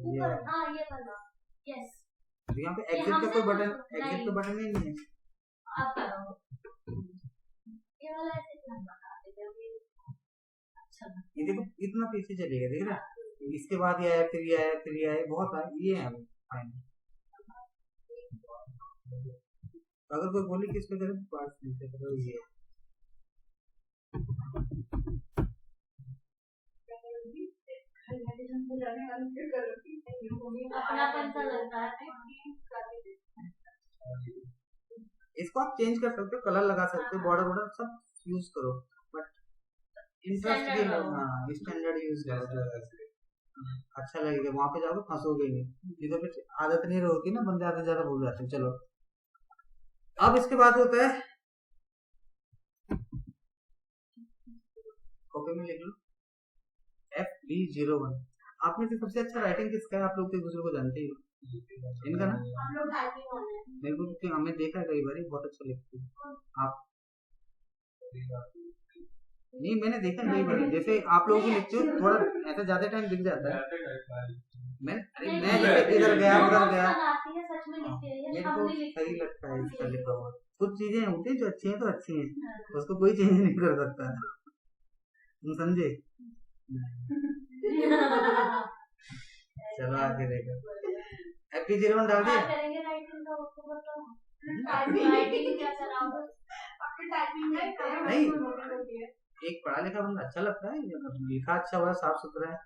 ऊपर, हाँ ये वाला, यस। यहाँ पे एग्जिट का कोई बटन, एग्जिट का बटन नहीं है, आप करो ये वाला ऐसे अच्छा। ये देखो इतना पीछे चलेगा, देख रहा, इसके बाद ये आया, फिर ये आया, फिर ये आया, बहुत आया, ये है फाइनल। अगर कोई बोले किस पे करें, पार्ट से करो, ये इसको आप चेंज कर सकते हो, कलर लगा सकते हो, बॉर्डर वॉर्डर सब यूज करो, बट इंटरेस्ट के लिए हाँ स्टैंडर्ड यूज करो, अच्छा लगेगा। वहां पे जाओगे फंसोगे नहीं, इधर पे आदत नहीं होती ना, बंदे आते ज्यादा भूल जाते हैं। चलो अब इसके बाद होता है, कॉपी में लिख लो FB01। आप में से सबसे अच्छा राइटिंग किसका है, आप लोग एक दूसरे को जानते ही हो, इनका ना हम लोग टाइपिंग वाले हैं। मेरे को क्योंकि हमें देखा है कई बार, बहुत अच्छा लिखती है आप। नहीं मैंने देखा कई बार, जैसे आप लोग भी लिखते हो थोड़ा ऐसा ज्यादा टाइम दिख जाता है। मैं जैसे इधर गया उधर गया, मेरे को सही लगता है इसका लिखा हुआ। कुछ चीजें होती है जो अच्छी हैं तो अच्छी हैं, उसको कोई चेंज नहीं कर सकता, तुम समझे। चलो आगे देखो, FP01 डाल दिया। नहीं एक पढ़ा लिखा बंदा अच्छा लगता है, लिखा अच्छा हुआ, साफ सुथरा है।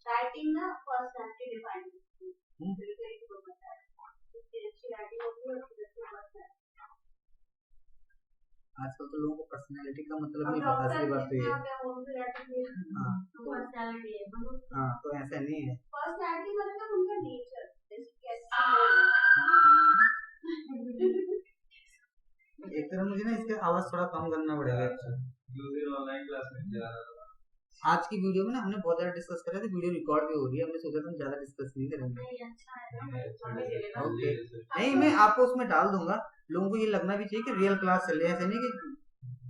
राइटिंग ना पर्सनालिटी डिफाइन आजकल तो लोगों को पर्सनालिटी का मतलब नहीं पता, असली बात तो ये है। हाँ तो ऐसा नहीं है, पर्सनालिटी मतलब उनका नेचर एक तरह मुझे ना इसका आवाज थोड़ा कम करना पड़ेगा। आज की वीडियो में ना हमने बहुत ज्यादा डिस्कस करा था, वीडियो रिकॉर्ड भी हो रही है, हमने सोचा था हम ज्यादा डिस्कस नहीं करेंगे। ओके नहीं मैं आपको उसमें डाल दूंगा, लोगों को ये लगना भी चाहिए कि रियल क्लास चल रही है, ऐसे नहीं कि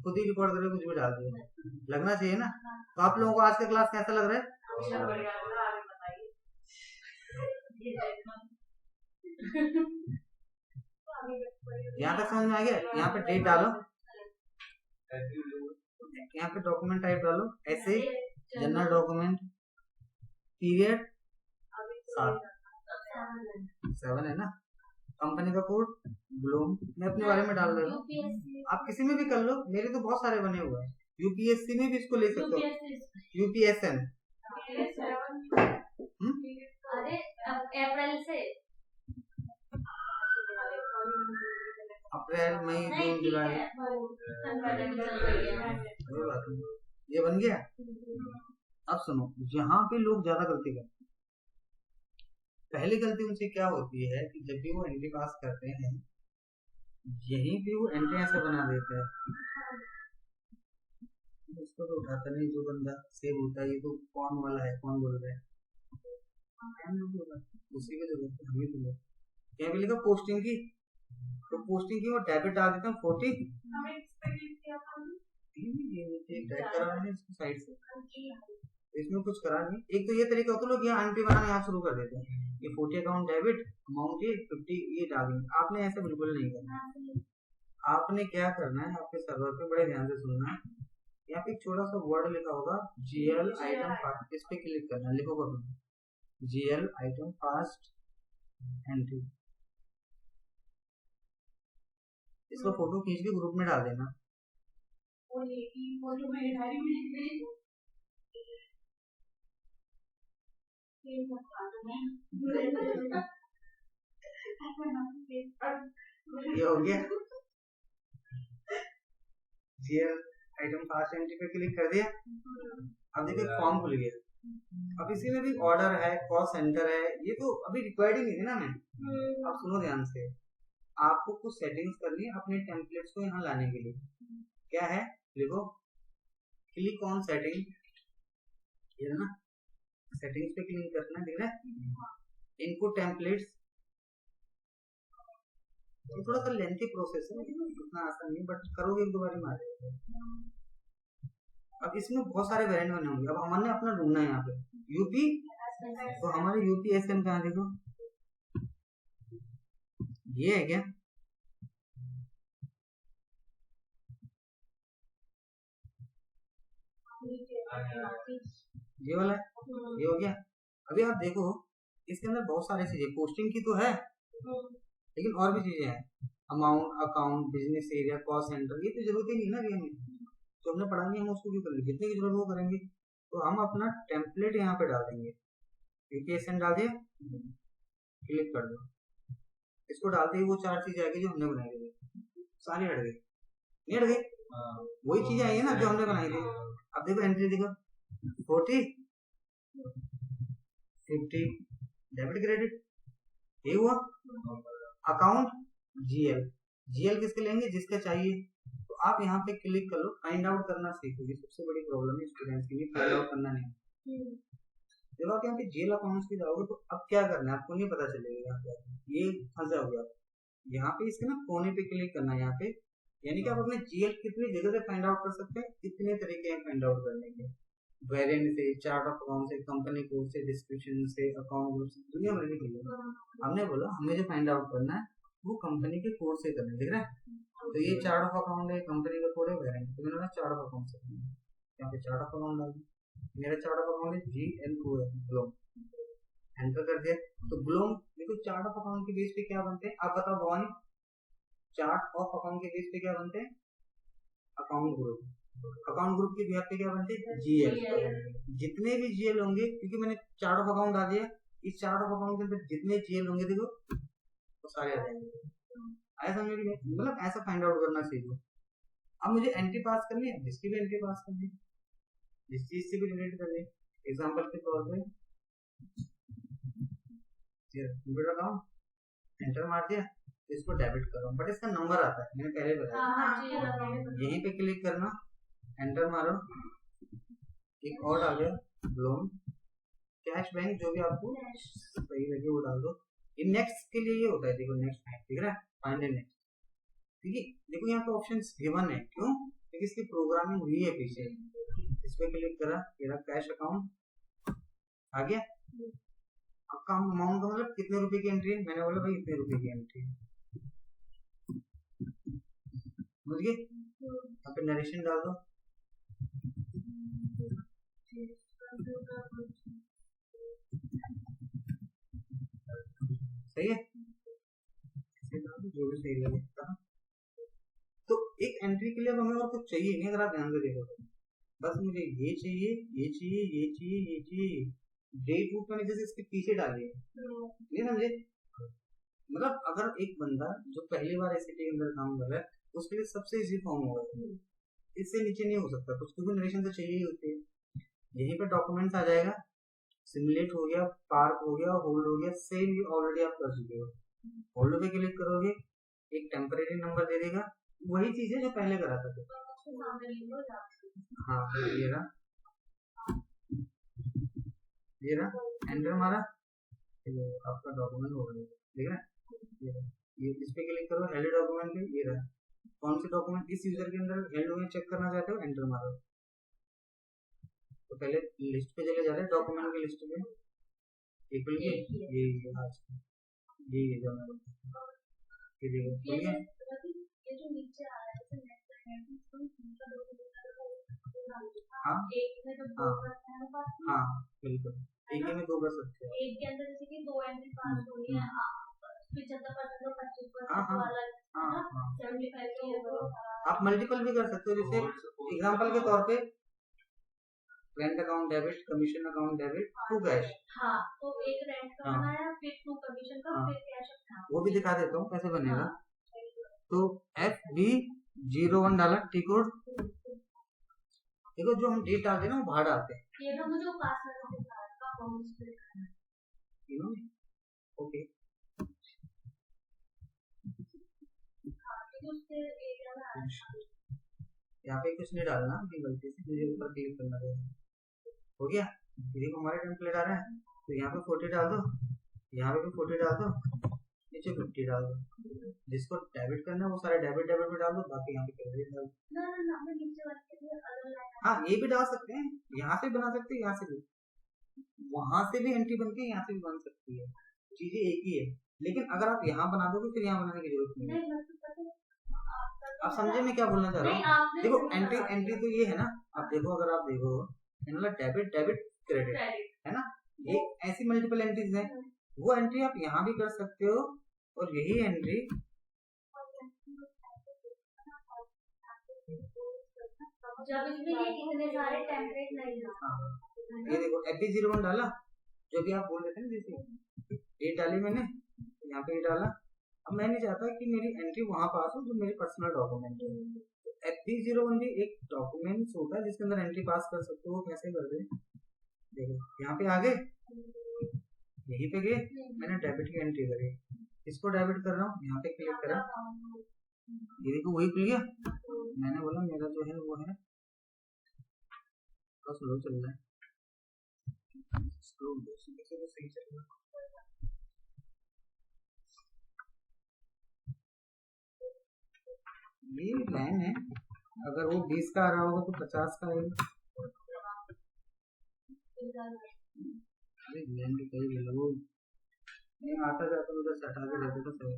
खुद ही रिकॉर्ड करके कुछ भी डाल दिया, लगना चाहिए ना। तो आप लोगों को आज का क्लास कैसा लग रहा है? यहाँ तक समझ में आ गया? यहाँ पे डेट डालो, यहाँ पे डॉक्यूमेंट टाइप डालो, ऐसे जनरल डॉक्यूमेंट, पीरियड 7 है ना, कंपनी का कोड ब्लूम, मैं अपने बारे में डाल रहा हूँ, आप किसी में भी कर लो, मेरे तो बहुत सारे बने हुए हैं। यूपीएससी में भी इसको ले सकते हो, यूपीएसएन। अप्रैल से अप्रैल मई जून जुलाई, ये बन गया। अब सुनो, यहाँ पे लोग ज्यादा गलती करते हैं। पहली गलती उनसे क्या होती है कि जब भी वो एंट्री पास करते हैं, यहीं पे वो एंट्री ऐसे बना देते हैं, उसको तो उठाता नहीं जो बंदा सेव होता है, ये तो कौन वाला है, कौन बोल रहा है, उसी की जरूरत है हमें। तो क्या भी लिखा पोस्टिंग की, तो पोस्टिंग की वो डेबिट डाल देते हैं 40, साइड से, इसमें कुछ करा नहीं। एक तो ये तरीका होता है, लोग यहाँ एंट्री बनाना यहाँ शुरू कर देते हैं, ये 40 अकाउंट डेबिट, अमाउंट ये 50 ये डालेंगे। आपने ऐसे बिल्कुल नहीं करना। आपने क्या करना है, आपके सर्वर पे बड़े ध्यान से सुनना, यहाँ पे एक छोटा सा वर्ड लिखा होगा GL आइटम फास्ट, इस पे क्लिक करना, लिखोगा GL आइटम फास्ट एंट्री, इसका फोटो खींच के ग्रुप में डाल देना। ये हो गया, GL आइटम फास्ट एंट्री पे क्लिक कर दिया। अब देखिए फॉर्म खुल गया, अब इसी में भी ऑर्डर है, कॉस्ट सेंटर है, ये तो अभी रिक्वायर्ड ही नहीं थी ना। मैं अब सुनो ध्यान से, आपको कुछ सेटिंग्स करनी है अपने टेम्पलेट्स को यहाँ लाने के लिए। क्या है देखो, क्लिक ऑन सेटिंग, ये ना सेटिंग्स पे क्लिक करना, दिख रहा है इनपुट टेम्पलेट्स। तो थोड़ा सा लेंथी प्रोसेस है, उतना आसान नहीं, बट करोगे एक दो बार में आ जाएगा। अब इसमें बहुत सारे वेरिएंट बने होंगे, अब हमने अपना ढूंढना है यहाँ पे यूपी, तो हमारे यूपीएसएन कहाँ देखो, ये है क्या, ये वाला है, ये हो गया। अभी आप देखो इसके अंदर बहुत सारी चीजें, पोस्टिंग की तो है लेकिन और भी चीजें हैं, amount, account, business area, cost centre, ये तो जरूरत ही नहीं ना, हमें तो हमने पढ़ा नहीं, हम उसको क्यों करेंगे, जितने की जरूरत वो करेंगे। तो हम अपना टेम्पलेट यहाँ पे डाल देंगे, यूपीएसएन डाल दिया, क्लिक कर दो, इसको डालते ही वो 4 चीजें आएगी जो हमने बनाई थी, सारी हट गई, नहीं हट गई, वही चीजें आई है ना जो हमने बनाई थी। अब देखो एंट्री देखो 40 50 डेबिट क्रेडिट, ये हुआ। अकाउंट GL किसके लेंगे, जिसका चाहिए। तो आप यहाँ पे क्लिक कर लो, फाइंड आउट करना सीखोगे, सबसे बड़ी प्रॉब्लम है स्टूडेंट्स के लिए, फाइंड आउट करना नहीं। जब आप यहाँ पे जीएल अकाउंट्स पे जाओगे तो अब क्या करना है आपको नहीं पता चलेगा। यहाँ पे ये फंस जाओगे आप। यहाँ पे इसके ना कोने पे क्लिक करना है यहाँ पे, यानी कि आप अपने जीएल कितनी जगह से फाइंड आउट कर सकते हैं, कितने तरीके हैं फाइंड आउट करने के। वेरिएंट से, चार्ट ऑफ अकाउंट से, कंपनी कोड से, डिस्क्रिप्शन से, अकाउंट ग्रुप से, दुनिया भर के चीजें। हमने बोला हमें जो फाइंड आउट करना है वो कंपनी के कोड से करना है, ठीक है। तो ये चार्ट ऑफ अकाउंट है, कंपनी का कोड है, वेरिएंट, तो मैंने चार्ट ऑफ अकाउंट से करना है। यहाँ पे चार्ट ऑफ अकाउंट डाल दिया, मेरा चार्ट ऑफ अकाउंट है GLO है, ग्लोम, एंटर कर दिया। तो ग्लोम देखो चार्ट ऑफ अकाउंट के बेस पे क्या बनते हैं आप बताओ भवानी, चार्ट ऑफ अकाउंट के बेस पे क्या बनते हैं, अकाउंट ग्रुप, अकाउंट ग्रुप के बेस पे क्या बनते हैं जीएल, जितने भी जीएल होंगे, क्योंकि मैंने चार्ट ऑफ अकाउंट डाल दिया, इस चार्ट ऑफ अकाउंट के अंदर जितने जीएल होंगे देखो वो सारे आ जाएंगे। ऐसा मतलब ऐसा फाइंड आउट करना सीखो। अब मुझे एंट्री पास करनी है, जिसकी भी एंट्री पास करनी है, जिस चीज से भी रिलेट करनी है, एग्जांपल के तौर पे कंप्यूटर अकाउंट एंटर मार दिया, इसको डेबिट करो, बट इसका नंबर आता है, मैंने पहले बताया। यहीं पे क्लिक करना, एंटर मारो, एक और आ गया लोन, कैश बैंक, जो भी आपको सही लगे वो डाल दो। ये नेक्स्ट के लिए ये होता है, देखो नेक्स्ट, ठीक है, फाइंड नेक्स्ट, ठीक है। देखो यहाँ पे ऑप्शन गिवन है, क्यों, क्योंकि इसकी प्रोग्रामिंग हुई है पीछे। इस पे क्लिक करा, ये कैश अकाउंट आ गया। अब का अमाउंट का मतलब कितने रुपए की एंट्री है, मैंने बोला भाई इतने रुपए की एंट्री है, समझ गए। यहाँ पे नरेशन डाल दो, सही है, जो भी सही लगे। तो एक एंट्री के लिए अब हमें और कुछ चाहिए नहीं, अगर आप ध्यान से देखो, बस मुझे ये चाहिए, ये चाहिए, ये चाहिए, ये चाहिए, डेट बुक मैंने जैसे इसके पीछे डाली है, नहीं समझे। मतलब अगर एक बंदा जो पहली बार एसएटी के अंदर काम कर रहा है, उसके लिए सबसे इजी फॉर्म होगा, इससे नीचे नहीं हो सकता कुछ, क्योंकि नरेशन तो चाहिए ही होती है। यहीं पे डॉक्यूमेंट्स आ जाएगा, सिमुलेट हो गया, पार्क हो गया, होल्ड हो गया, सेम ये ऑलरेडी आप कर चुके हो। होल्ड पे क्लिक करोगे, एक टेम्परेरी नंबर दे देगा, वही चीज है जो पहले करा था। हाँ ये रहा, एंटर मारा, आपका डॉक्यूमेंट हो गया, ठीक है। ये इस पे क्लिक करो, हेल्ड डॉक्यूमेंट पे, ये रहा, कौन से डॉक्यूमेंट इस यूजर के अंदर हेल्ड हुए चेक करना चाहते हो, एंटर मारो। तो पहले लिस्ट पे चले जा रहे हैं, डॉक्यूमेंट की लिस्ट पे, ये खुल गई, ये आज ये जो ये देखो खुल गया। ये जो नीचे आ रहा है हाँ एक में तो दो करते हैं, हाँ बिल्कुल, एक ही में दो कर सकते हो, एक के अंदर जैसे कि दो एंट्री पास हो रही है, 75% और 25% हाँ हाँ वाला हाँ 75 के ऊपर आप मल्टीपल भी कर सकते हो। जैसे एग्जांपल के तौर पे rent account debit, commission account debit, to cash, हाँ, तो एक रेंट का बनाया, फिर टू कमीशन का, फिर कैश का, वो भी दिखा देता हूँ कैसे बनेगा। तो FB01 डाला, टी कोड, देखो जो हम डेट डालते हैं ना वो बाहर आते हैं, ये तो मुझे पासवर्ड का अकाउंट पे लिखना है, ओके। यहाँ पे कुछ नहीं डालना, गलती से मुझे ऊपर क्लिक करना है, हो गया। देखो हमारे टेम्पलेट आ रहा है, तो यहाँ पे 40 डाल दो, यहाँ पे भी 40 डाल दो, नीचे 50 डाल दो, जिसको डेबिट करना है वो सारे डेबिट डेबिट में डाल दो, बाकी यहाँ पे क्रेडिट डाल दो। हाँ ये भी डाल सकते हैं, यहाँ से बना सकते हैं, यहाँ से भी, वहां से भी एंट्री बनती है, यहाँ से भी बन सकती है, चीजें एक ही है। लेकिन अगर आप यहाँ बना दोगे फिर यहाँ बनाने की जरूरत नहीं है। आप समझे मैं क्या बोलना चाह रहा हूँ। देखो एंट्री तो ये है ना, आप देखो, अगर आप देखो डेबिट डेबिट क्रेडिट है ना, ये ऐसी मल्टीपल एंट्रीज है, वो एंट्री आप यहाँ भी कर सकते हो, और यही एंट्री जब इसमें ये कितने सारे टेम्पलेट नहीं, ये देखो FB01 डाला, जो भी आप बोल रहे थे ना, जैसे ये डाली मैंने, यहाँ पे ये डाला। अब मैं नहीं चाहता कि मेरी एंट्री वहां पास हो जो मेरे पर्सनल डॉक्यूमेंट है, तो FB01 भी एक डॉक्यूमेंट होता है जिसके अंदर एंट्री पास कर सकते हो। कैसे कर रहे, देखो यहाँ पे आ गए, यहीं पे गए, मैंने डेबिट की एंट्री करी, इसको डेबिट कर रहा हूँ, यहाँ पे क्लिक करा, ये देखो वही खुल गया। मैंने बोला मेरा जो है वो है, स्लो चल रहा है, कैसे तो सही चलेगा। ये लाइन है, अगर वो 20 का आ रहा होगा तो 50 का आएगा। अरे लाइन भी कहीं भी वो आता जाता उधर से हटा के देते तो सही।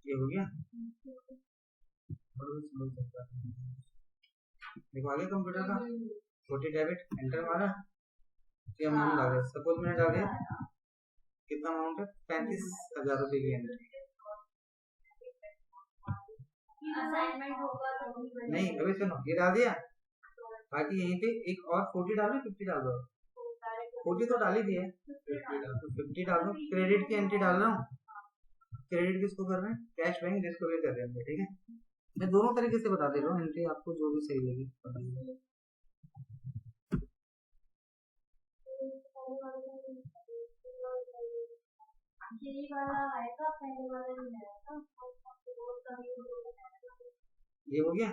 ये हो गया, देखो आगे कंप्यूटर का 40 डेबिट एंटर मारा, ये अमाउंट आ गया। सपोज मैंने डाल दिया कितना अमाउंट है, 35,000 रुपए की एंट्री। नहीं अभी सुनो, ये डाल दिया, बाकी यहीं पे एक और 40 डालो, 50 डाल दो। 40 तो डाल ही दिया, 50 डाल दो। क्रेडिट की एंट्री डाल रहा हूँ, क्रेडिट किसको कर रहे हैं, कैश बैंक जिसको भी कर रहे हैं, ठीक है। मैं दोनों तरीके से बता दे रहा हूँ, एंट्री आपको जो भी सही लगी बताइए। ये हो गया,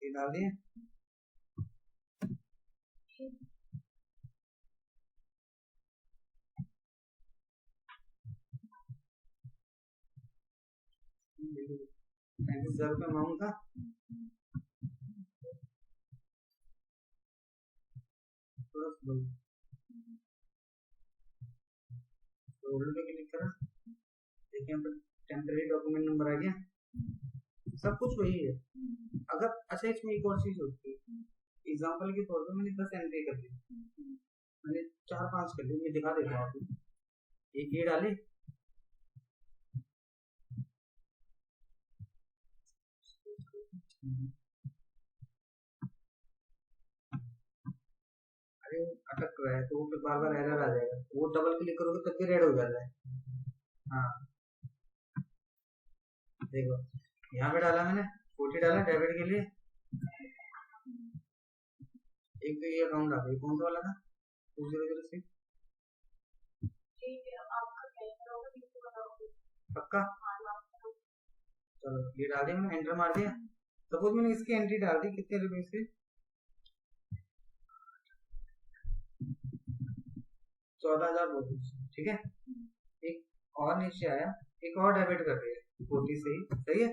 ये डाल दिए। ₹35,000 अमाउंट था, थोड़ा स्लो पे क्लिक करा, देखिए यहाँ पर टेम्परेरी डॉक्यूमेंट नंबर आ गया, सब कुछ वही है। अगर अच्छा इसमें एक और चीज होती है, एग्जाम्पल के तौर पर मैंने 10 एंट्री कर ली, मैंने 4-5 कर ली, मैं दिखा देता हूँ आपको। एक ये डाले, अरे अटक रहा है तो वो फिर बार बार एरर आ जाएगा, वो डबल क्लिक करोगे तब भी रेड हो जाता है। हाँ देखो यहाँ पे डाला मैंने 40 डाला डेबिट के लिए, एक तो ये अकाउंट आ गया, कौन सा वाला था 2006, पक्का। चलो ये डाल दिया मैंने, एंटर मार दिया। सपोज मैंने इसकी एंट्री डाल दी कितने रुपए से, 14,000, ठीक है। एक और नीचे आया, एक और डेबिट कर दिया 40 से ही, सही है।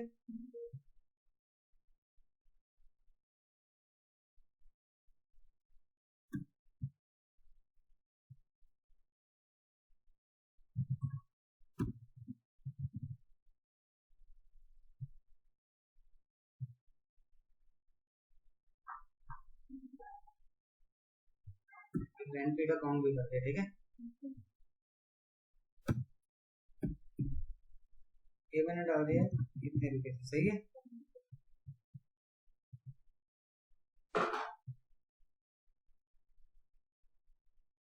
रेंट पे अकाउंट भी करते हैं, ठीक है। ये मैंने डाल दिया इतने रुपए से, सही है।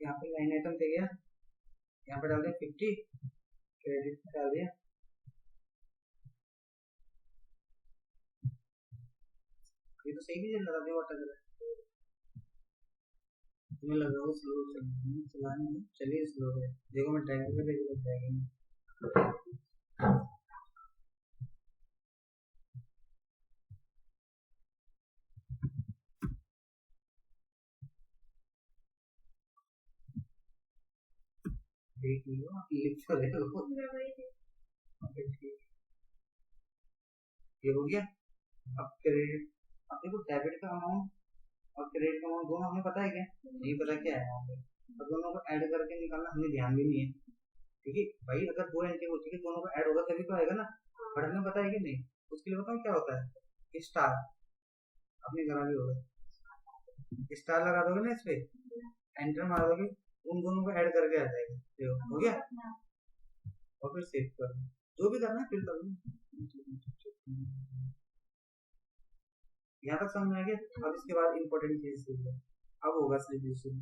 यहाँ पे लाइन आइटम दे गया, यहाँ पे डाल दिया 50, क्रेडिट डाल दिया, ये तो सही भी चल रहा था, वाटर तुम्हें लग रहा है स्लो चलाने में, चलिए स्लो है, देखो मैं ड्राइवर पे लेके जाएंगे। देख लो लिख तो रहे हो, ये हो गया। अब क्रेडिट, अब देखो डेबिट का अमाउंट और क्रेडिट का अमाउंट दोनों हमें पता है क्या, नहीं पता क्या है वहाँ पे, अब दोनों को ऐड करके निकालना हमें ध्यान भी नहीं है, ठीक है भाई। अगर 2 एंट्री होती है दोनों को ऐड होगा तभी तो आएगा ना, बट हमें पता है कि नहीं, उसके लिए बताओ क्या होता है, स्टार, अपने घर भी होगा, स्टार लगा दोगे ना इस पे, एंटर मार दोगे, उन दोनों को ऐड करके आ जाएगा, देखो हो गया। और फिर सेव कर दो, जो भी करना है फिर कर दो। यहाँ तक समझ में आ गया। अब इसके बाद इंपॉर्टेंट चीज अब होगा सॉल्यूशन।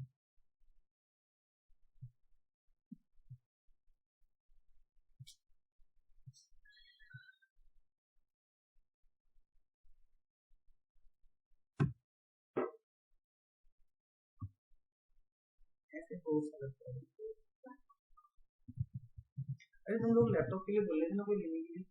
ऐसे हो सकता है, अरे तुम लोग लैपटॉप के लिए बोल रहे थे ना कोई लेने के लिए,